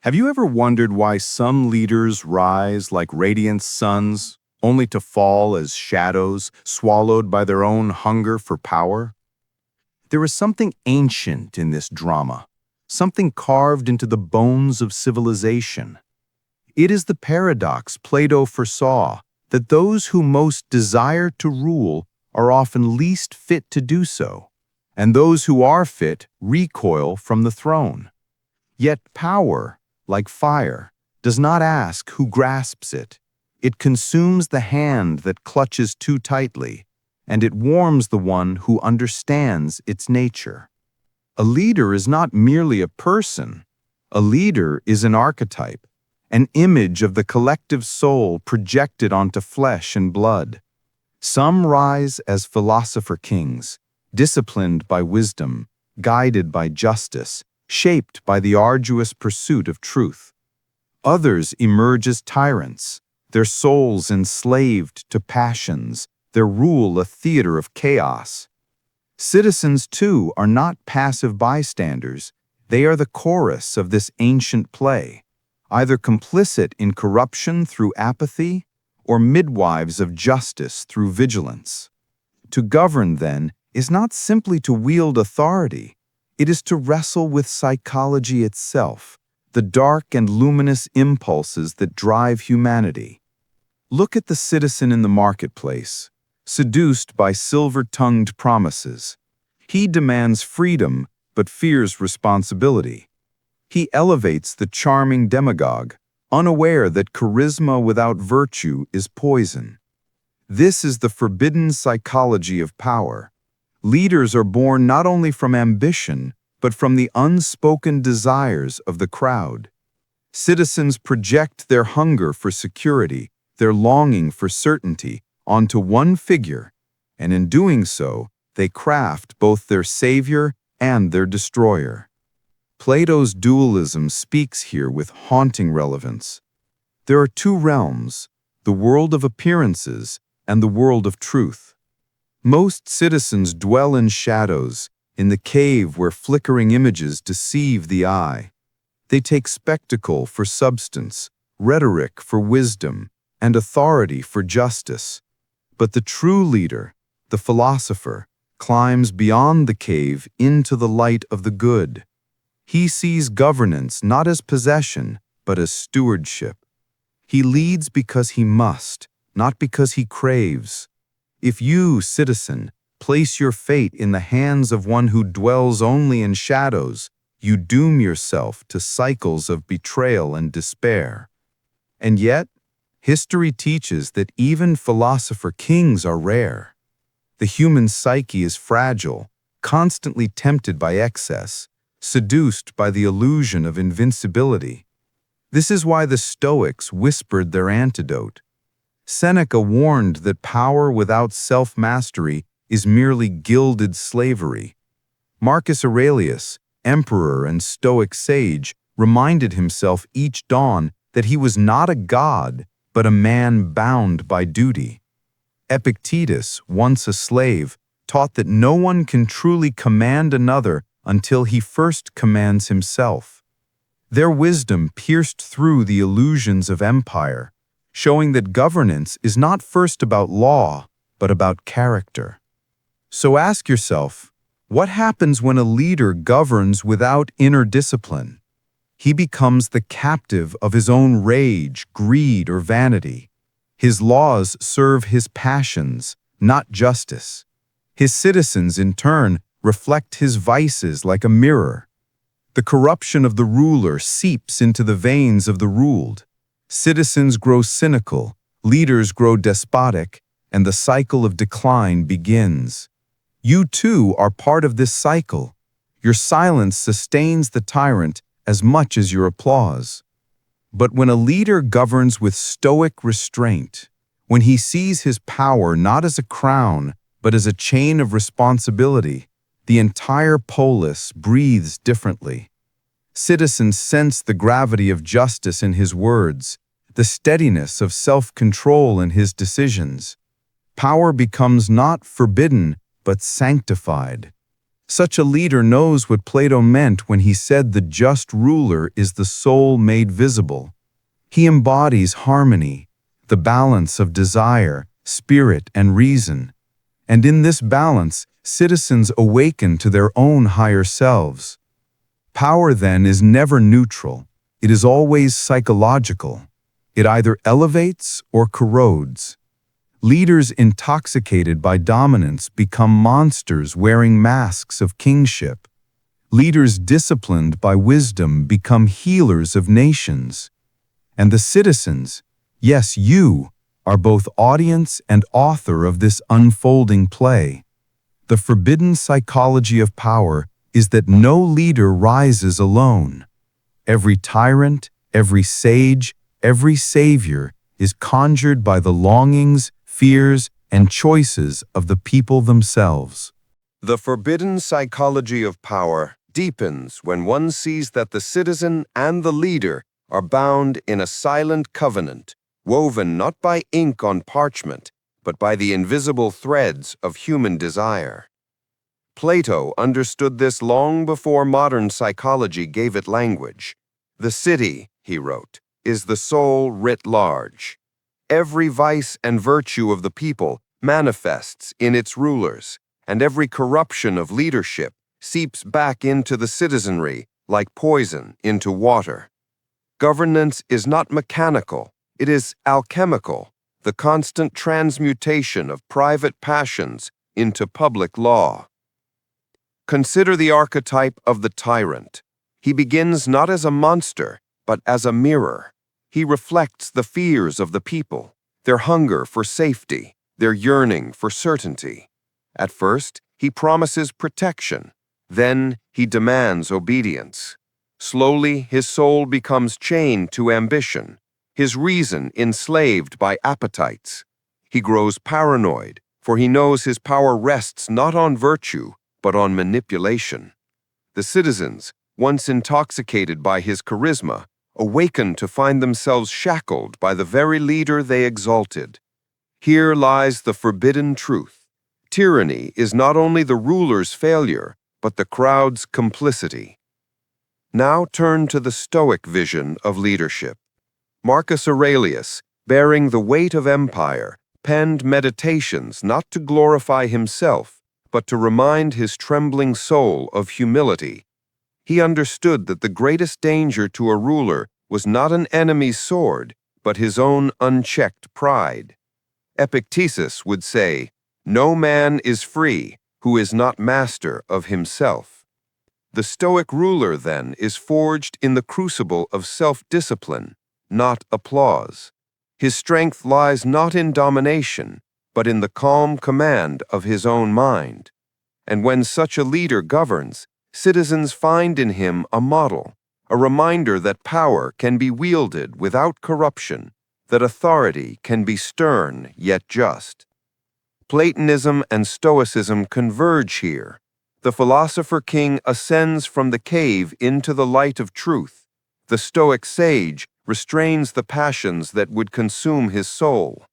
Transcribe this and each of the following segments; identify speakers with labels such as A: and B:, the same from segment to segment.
A: Have you ever wondered why some leaders rise like radiant suns, only to fall as shadows, swallowed by their own hunger for power? There is something ancient in this drama, something carved into the bones of civilization. It is the paradox Plato foresaw, that those who most desire to rule are often least fit to do so, and those who are fit recoil from the throne. Yet power, like fire, does not ask who grasps it. It consumes the hand that clutches too tightly, and it warms the one who understands its nature. A leader is not merely a person. A leader is an archetype, an image of the collective soul projected onto flesh and blood. Some rise as philosopher kings, disciplined by wisdom, guided by justice, shaped by the arduous pursuit of truth. Others emerge as tyrants, their souls enslaved to passions, their rule a theater of chaos. Citizens, too, are not passive bystanders. They are the chorus of this ancient play, either complicit in corruption through apathy or midwives of justice through vigilance. To govern, then, is not simply to wield authority. It is to wrestle with psychology itself, the dark and luminous impulses that drive humanity. Look at the citizen in the marketplace, seduced by silver-tongued promises. He demands freedom, but fears responsibility. He elevates the charming demagogue, unaware that charisma without virtue is poison. This is the forbidden psychology of power. Leaders are born not only from ambition, but from the unspoken desires of the crowd. Citizens project their hunger for security, their longing for certainty, onto one figure, and in doing so, they craft both their savior and their destroyer. Plato's dualism speaks here with haunting relevance. There are two realms, the world of appearances and the world of truth. Most citizens dwell in shadows, in the cave where flickering images deceive the eye. They take spectacle for substance, rhetoric for wisdom, and authority for justice. But the true leader, the philosopher, climbs beyond the cave into the light of the good. He sees governance not as possession, but as stewardship. He leads because he must, not because he craves. If you, citizen, place your fate in the hands of one who dwells only in shadows, you doom yourself to cycles of betrayal and despair. And yet, history teaches that even philosopher kings are rare. The human psyche is fragile, constantly tempted by excess, seduced by the illusion of invincibility. This is why the Stoics whispered their antidote. Seneca warned that power without self-mastery is merely gilded slavery. Marcus Aurelius, emperor and Stoic sage, reminded himself each dawn that he was not a god, but a man bound by duty. Epictetus, once a slave, taught that no one can truly command another until he first commands himself. Their wisdom pierced through the illusions of empire, showing that governance is not first about law, but about character. So ask yourself, what happens when a leader governs without inner discipline? He becomes the captive of his own rage, greed, or vanity. His laws serve his passions, not justice. His citizens, in turn, reflect his vices like a mirror. The corruption of the ruler seeps into the veins of the ruled. Citizens grow cynical, leaders grow despotic, and the cycle of decline begins. You too are part of this cycle. Your silence sustains the tyrant as much as your applause. But when a leader governs with stoic restraint, when he sees his power not as a crown, but as a chain of responsibility, the entire polis breathes differently. Citizens sense the gravity of justice in his words, the steadiness of self-control in his decisions. Power becomes not forbidden, but sanctified. Such a leader knows what Plato meant when he said the just ruler is the soul made visible. He embodies harmony, the balance of desire, spirit, and reason. And in this balance, citizens awaken to their own higher selves. Power, then, is never neutral. It is always psychological. It either elevates or corrodes. Leaders intoxicated by dominance become monsters wearing masks of kingship. Leaders disciplined by wisdom become healers of nations. And the citizens, yes, you, are both audience and author of this unfolding play. The forbidden psychology of power is that no leader rises alone. Every tyrant, every sage, every savior is conjured by the longings, fears, and choices of the people themselves.
B: The forbidden psychology of power deepens when one sees that the citizen and the leader are bound in a silent covenant, woven not by ink on parchment, but by the invisible threads of human desire. Plato understood this long before modern psychology gave it language. The city, he wrote, is the soul writ large. Every vice and virtue of the people manifests in its rulers, and every corruption of leadership seeps back into the citizenry like poison into water. Governance is not mechanical, it is alchemical, the constant transmutation of private passions into public law. Consider the archetype of the tyrant. He begins not as a monster, but as a mirror. He reflects the fears of the people, their hunger for safety, their yearning for certainty. At first, he promises protection. Then, he demands obedience. Slowly, his soul becomes chained to ambition, his reason enslaved by appetites. He grows paranoid, for he knows his power rests not on virtue, but on manipulation. The citizens, once intoxicated by his charisma, awaken to find themselves shackled by the very leader they exalted. Here lies the forbidden truth. Tyranny is not only the ruler's failure, but the crowd's complicity. Now turn to the Stoic vision of leadership. Marcus Aurelius, bearing the weight of empire, penned meditations not to glorify himself, but to remind his trembling soul of humility. He understood that the greatest danger to a ruler was not an enemy's sword, but his own unchecked pride. Epictetus would say, "No man is free who is not master of himself." The Stoic ruler, then, is forged in the crucible of self-discipline, not applause. His strength lies not in domination, but in the calm command of his own mind. And when such a leader governs, citizens find in him a model, a reminder that power can be wielded without corruption, that authority can be stern yet just. Platonism and Stoicism converge here. The philosopher king ascends from the cave into the light of truth. The Stoic sage restrains the passions that would consume his soul.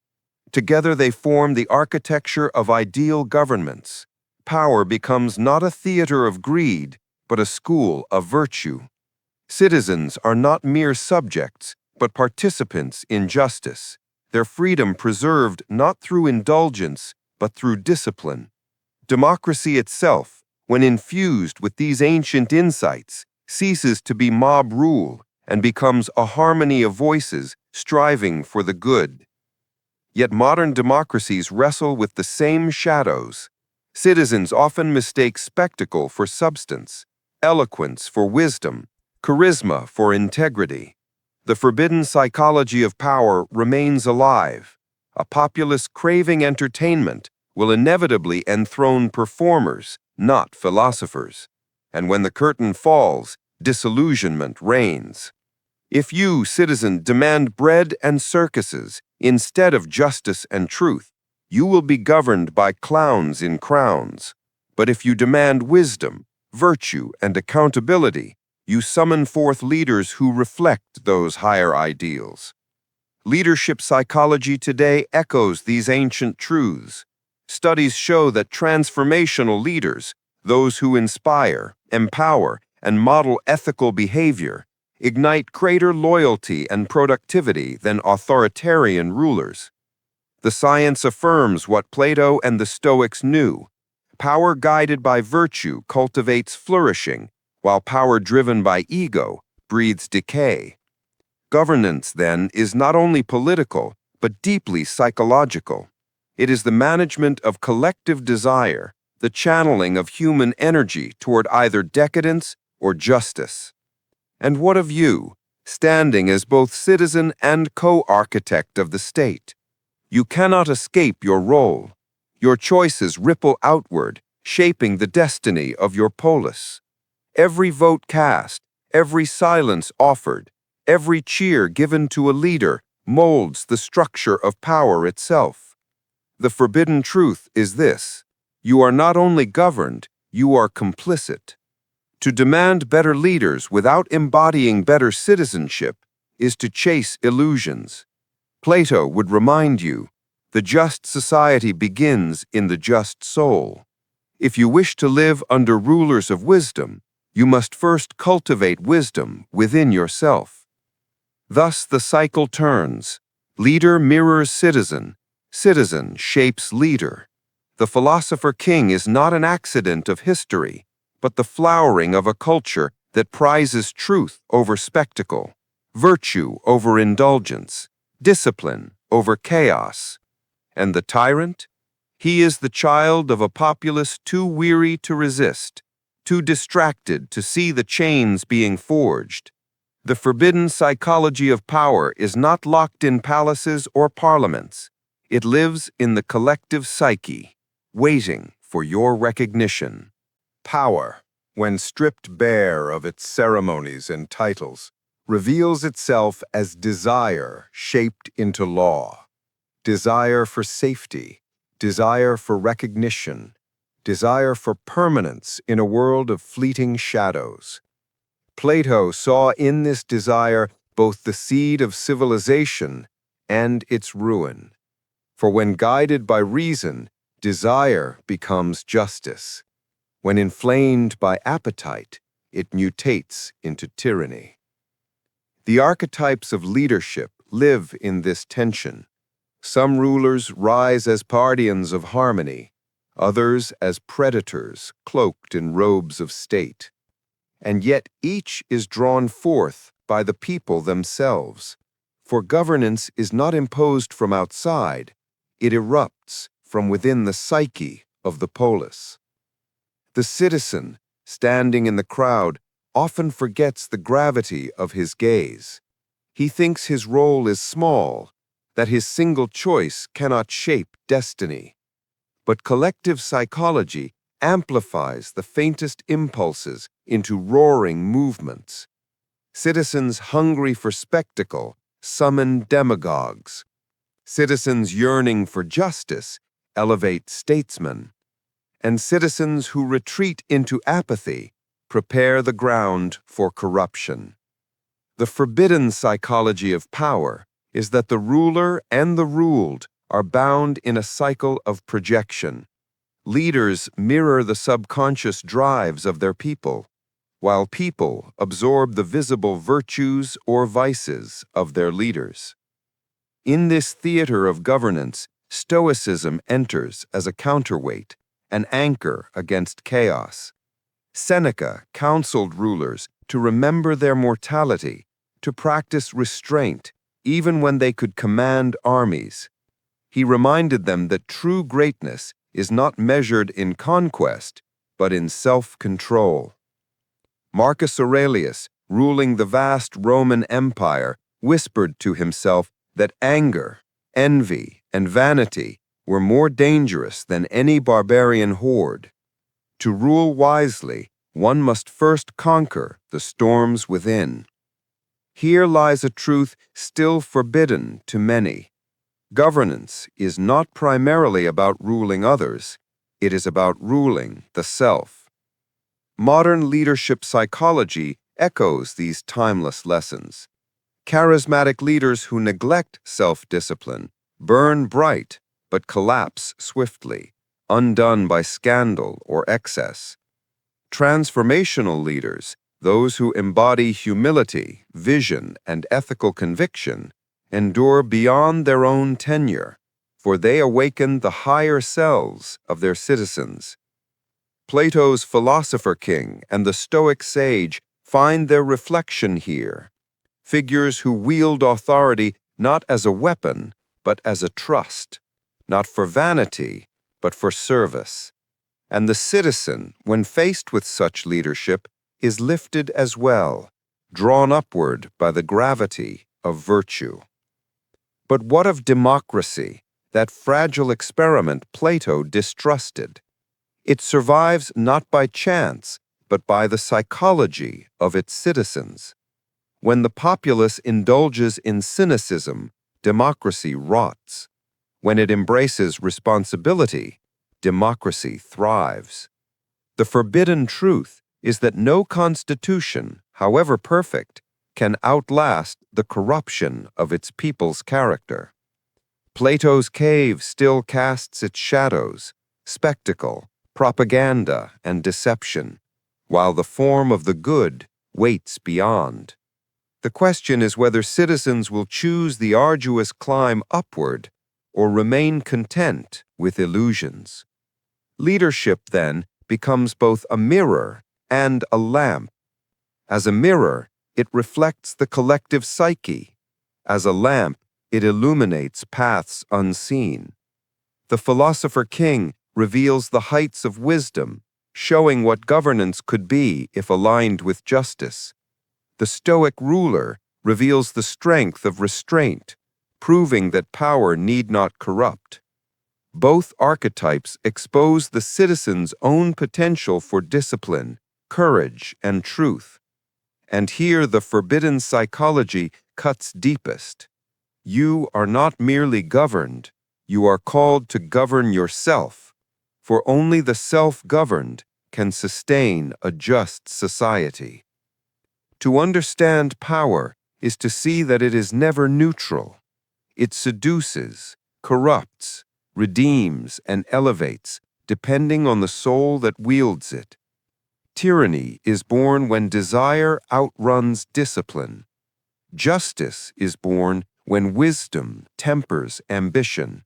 B: Together they form the architecture of ideal governments. Power becomes not a theater of greed, but a school of virtue. Citizens are not mere subjects, but participants in justice, their freedom preserved not through indulgence, but through discipline. Democracy itself, when infused with these ancient insights, ceases to be mob rule and becomes a harmony of voices striving for the good. Yet modern democracies wrestle with the same shadows. Citizens often mistake spectacle for substance, eloquence for wisdom, charisma for integrity. The forbidden psychology of power remains alive. A populace craving entertainment will inevitably enthrone performers, not philosophers. And when the curtain falls, disillusionment reigns. If you, citizen, demand bread and circuses instead of justice and truth, you will be governed by clowns in crowns. But if you demand wisdom, virtue, and accountability, you summon forth leaders who reflect those higher ideals. Leadership psychology today echoes these ancient truths. Studies show that transformational leaders, Those who inspire, empower, and model ethical behavior ignite greater loyalty and productivity than authoritarian rulers. The science affirms what Plato and the Stoics knew. Power guided by virtue cultivates flourishing, while power driven by ego breeds decay. Governance, then, is not only political, but deeply psychological. It is the management of collective desire, the channeling of human energy toward either decadence or justice. And what of you, standing as both citizen and co-architect of the state? You cannot escape your role. Your choices ripple outward, shaping the destiny of your polis. Every vote cast, every silence offered, every cheer given to a leader molds the structure of power itself. The forbidden truth is this: you are not only governed, you are complicit. To demand better leaders without embodying better citizenship is to chase illusions. Plato would remind you, the just society begins in the just soul. If you wish to live under rulers of wisdom, you must first cultivate wisdom within yourself. Thus the cycle turns. Leader mirrors citizen, citizen shapes leader. The philosopher king is not an accident of history, but the flowering of a culture that prizes truth over spectacle, virtue over indulgence, discipline over chaos. And the tyrant? He is the child of a populace too weary to resist, too distracted to see the chains being forged. The forbidden psychology of power is not locked in palaces or parliaments. It lives in the collective psyche, waiting for your recognition.
A: Power, when stripped bare of its ceremonies and titles, reveals itself as desire shaped into law. Desire for safety, desire for recognition, desire for permanence in a world of fleeting shadows. Plato saw in this desire both the seed of civilization and its ruin. For when guided by reason, desire becomes justice. When inflamed by appetite, it mutates into tyranny. The archetypes of leadership live in this tension. Some rulers rise as guardians of harmony, others as predators cloaked in robes of state. And yet each is drawn forth by the people themselves. For governance is not imposed from outside, it erupts from within the psyche of the polis. The citizen, standing in the crowd, often forgets the gravity of his gaze. He thinks his role is small, that his single choice cannot shape destiny. But collective psychology amplifies the faintest impulses into roaring movements. Citizens hungry for spectacle summon demagogues. Citizens yearning for justice elevate statesmen. And citizens who retreat into apathy prepare the ground for corruption. The forbidden psychology of power is that the ruler and the ruled are bound in a cycle of projection. Leaders mirror the subconscious drives of their people, while people absorb the visible virtues or vices of their leaders. In this theater of governance, Stoicism enters as a counterweight, an anchor against chaos. Seneca counseled rulers to remember their mortality, to practice restraint, even when they could command armies. He reminded them that true greatness is not measured in conquest, but in self-control. Marcus Aurelius, ruling the vast Roman Empire, whispered to himself that anger, envy, and vanity were more dangerous than any barbarian horde. To rule wisely, one must first conquer the storms within. Here lies a truth still forbidden to many. Governance is not primarily about ruling others, it is about ruling the self. Modern leadership psychology echoes these timeless lessons. Charismatic leaders who neglect self-discipline burn bright but collapse swiftly, undone by scandal or excess.
B: transformational leaders, those who embody humility, vision, and ethical conviction, endure beyond their own tenure, for they awaken the higher selves of their citizens. Plato's philosopher king and the Stoic sage find their reflection here, figures who wield authority not as a weapon, but as a trust, not for vanity, but for service. And the citizen, when faced with such leadership, is lifted as well, drawn upward by the gravity of virtue. But what of democracy, that fragile experiment Plato distrusted? It survives not by chance, but by the psychology of its citizens. When the populace indulges in cynicism, democracy rots. When it embraces responsibility, democracy thrives. The forbidden truth is that no constitution, however perfect, can outlast the corruption of its people's character. Plato's cave still casts its shadows, spectacle, propaganda, and deception, while the form of the good waits beyond. The question is whether citizens will choose the arduous climb upward or remain content with illusions. Leadership, then, becomes both a mirror and a lamp. As a mirror, it reflects the collective psyche. As a lamp, it illuminates paths unseen. The philosopher king reveals the heights of wisdom, showing what governance could be if aligned with justice. The Stoic ruler reveals the strength of restraint, proving that power need not corrupt. Both archetypes expose the citizen's own potential for discipline, courage, and truth. And here the forbidden psychology cuts deepest. You are not merely governed, you are called to govern yourself, for only the self-governed can sustain a just society. To understand power is to see that it is never neutral. It seduces, corrupts, redeems, and elevates, depending on the soul that wields it. Tyranny is born when desire outruns discipline. Justice is born when wisdom tempers ambition.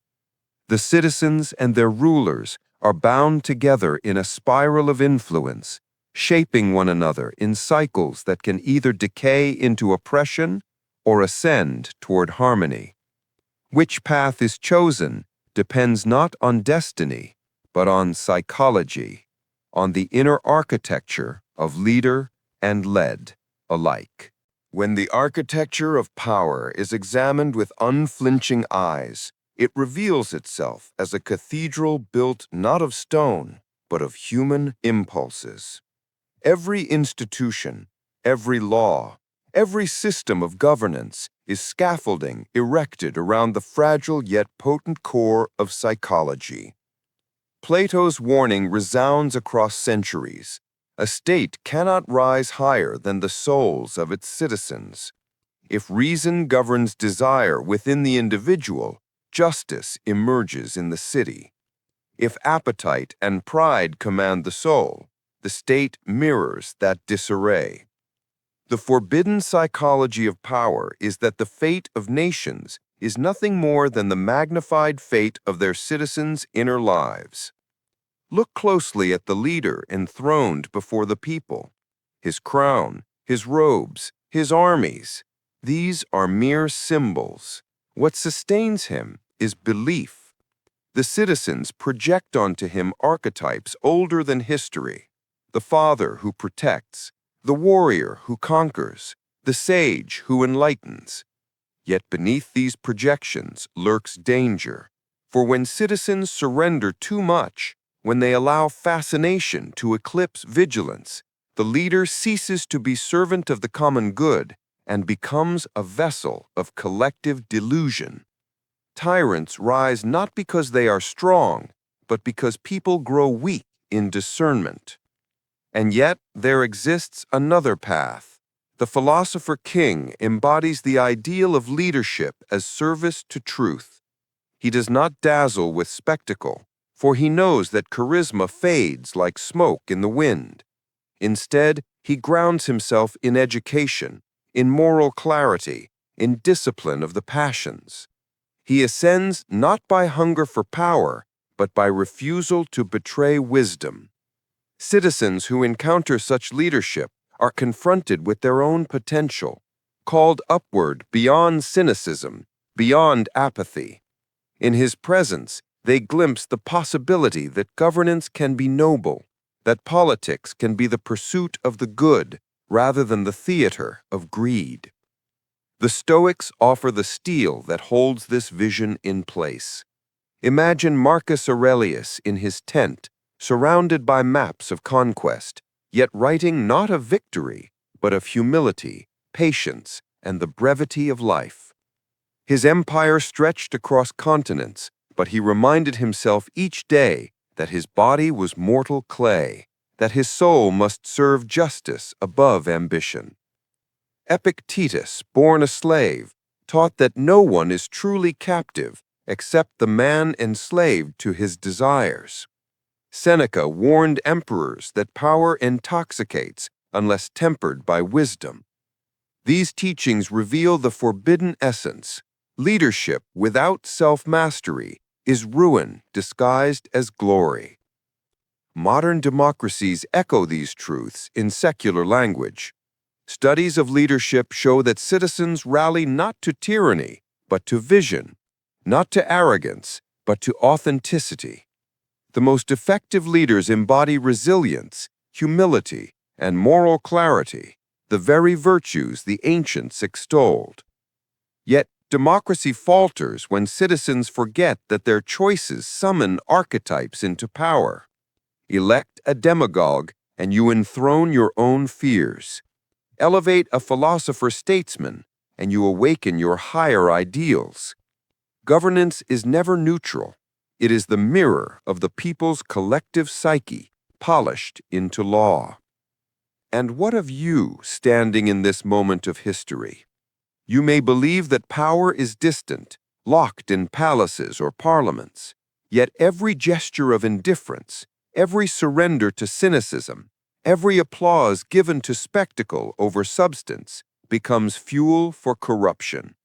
B: The citizens and their rulers are bound together in a spiral of influence, shaping one another in cycles that can either decay into oppression or ascend toward harmony. Which path is chosen depends not on destiny, but on psychology, on the inner architecture of leader and led alike. When the architecture of power is examined with unflinching eyes, it reveals itself as a cathedral built not of stone, but of human impulses. Every institution, every law, every system of governance is scaffolding erected around the fragile yet potent core of psychology. Plato's warning resounds across centuries. A state cannot rise higher than the souls of its citizens. If reason governs desire within the individual, justice emerges in the city. If appetite and pride command the soul, the state mirrors that disarray. The forbidden psychology of power is that the fate of nations is nothing more than the magnified fate of their citizens' inner lives. Look closely at the leader enthroned before the people. His crown, his robes, his armies. These are mere symbols. What sustains him is belief. The citizens project onto him archetypes older than history. The father who protects, the warrior who conquers, the sage who enlightens. Yet beneath these projections lurks danger, for when citizens surrender too much, when they allow fascination to eclipse vigilance, the leader ceases to be servant of the common good and becomes a vessel of collective delusion. Tyrants rise not because they are strong, but because people grow weak in discernment. And yet there exists another path. The philosopher king embodies the ideal of leadership as service to truth. He does not dazzle with spectacle, for he knows that charisma fades like smoke in the wind. Instead, he grounds himself in education, in moral clarity, in discipline of the passions. He ascends not by hunger for power, but by refusal to betray wisdom. Citizens who encounter such leadership are confronted with their own potential, called upward beyond cynicism, beyond apathy. In his presence, they glimpse the possibility that governance can be noble, that politics can be the pursuit of the good rather than the theater of greed. The Stoics offer the steel that holds this vision in place. Imagine Marcus Aurelius in his tent, surrounded by maps of conquest, yet writing not of victory, but of humility, patience, and the brevity of life. His empire stretched across continents, but he reminded himself each day that his body was mortal clay, that his soul must serve justice above ambition. Epictetus, born a slave, taught that no one is truly captive except the man enslaved to his desires. Seneca warned emperors that power intoxicates unless tempered by wisdom. These teachings reveal the forbidden essence. Leadership without self-mastery is ruin disguised as glory. Modern democracies echo these truths in secular language. Studies of leadership show that citizens rally not to tyranny, but to vision, not to arrogance, but to authenticity. The most effective leaders embody resilience, humility, and moral clarity, the very virtues the ancients extolled. Yet, democracy falters when citizens forget that their choices summon archetypes into power. Elect a demagogue, and you enthrone your own fears. Elevate a philosopher-statesman, and you awaken your higher ideals. Governance is never neutral. It is the mirror of the people's collective psyche, polished into law. And what of you standing in this moment of history? You may believe that power is distant, locked in palaces or parliaments. Yet every gesture of indifference, every surrender to cynicism, every applause given to spectacle over substance becomes fuel for corruption.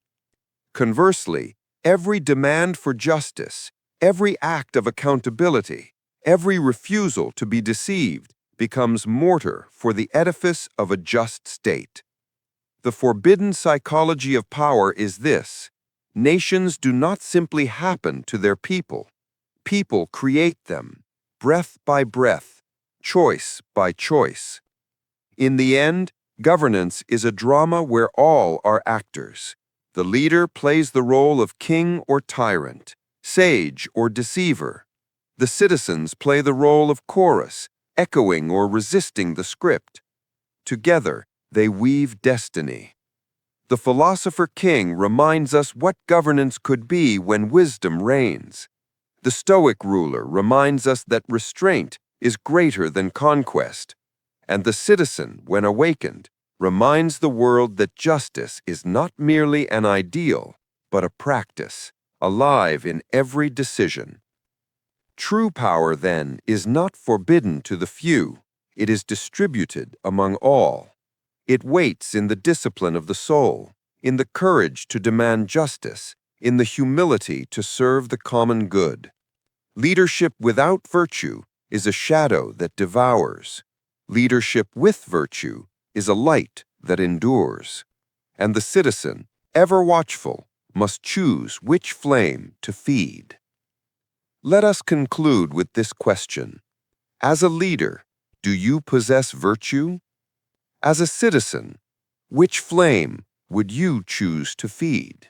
B: Conversely, every demand for justice, every act of accountability, every refusal to be deceived becomes mortar for the edifice of a just state. The forbidden psychology of power is this: nations do not simply happen to their people. People create them, breath by breath, choice by choice. In the end, governance is a drama where all are actors. The leader plays the role of king or tyrant, sage or deceiver. The citizens play the role of chorus, echoing or resisting the script. Together, they weave destiny. The philosopher king reminds us what governance could be when wisdom reigns. The Stoic ruler reminds us that restraint is greater than conquest. And the citizen, when awakened, reminds the world that justice is not merely an ideal, but a practice, alive in every decision. True power, then, is not forbidden to the few. It is distributed among all. It waits in the discipline of the soul, in the courage to demand justice, in the humility to serve the common good. Leadership without virtue is a shadow that devours. Leadership with virtue is a light that endures. And the citizen, ever watchful, must choose which flame to feed. Let us conclude with this question. As a leader, do you possess virtue? As a citizen, which flame would you choose to feed?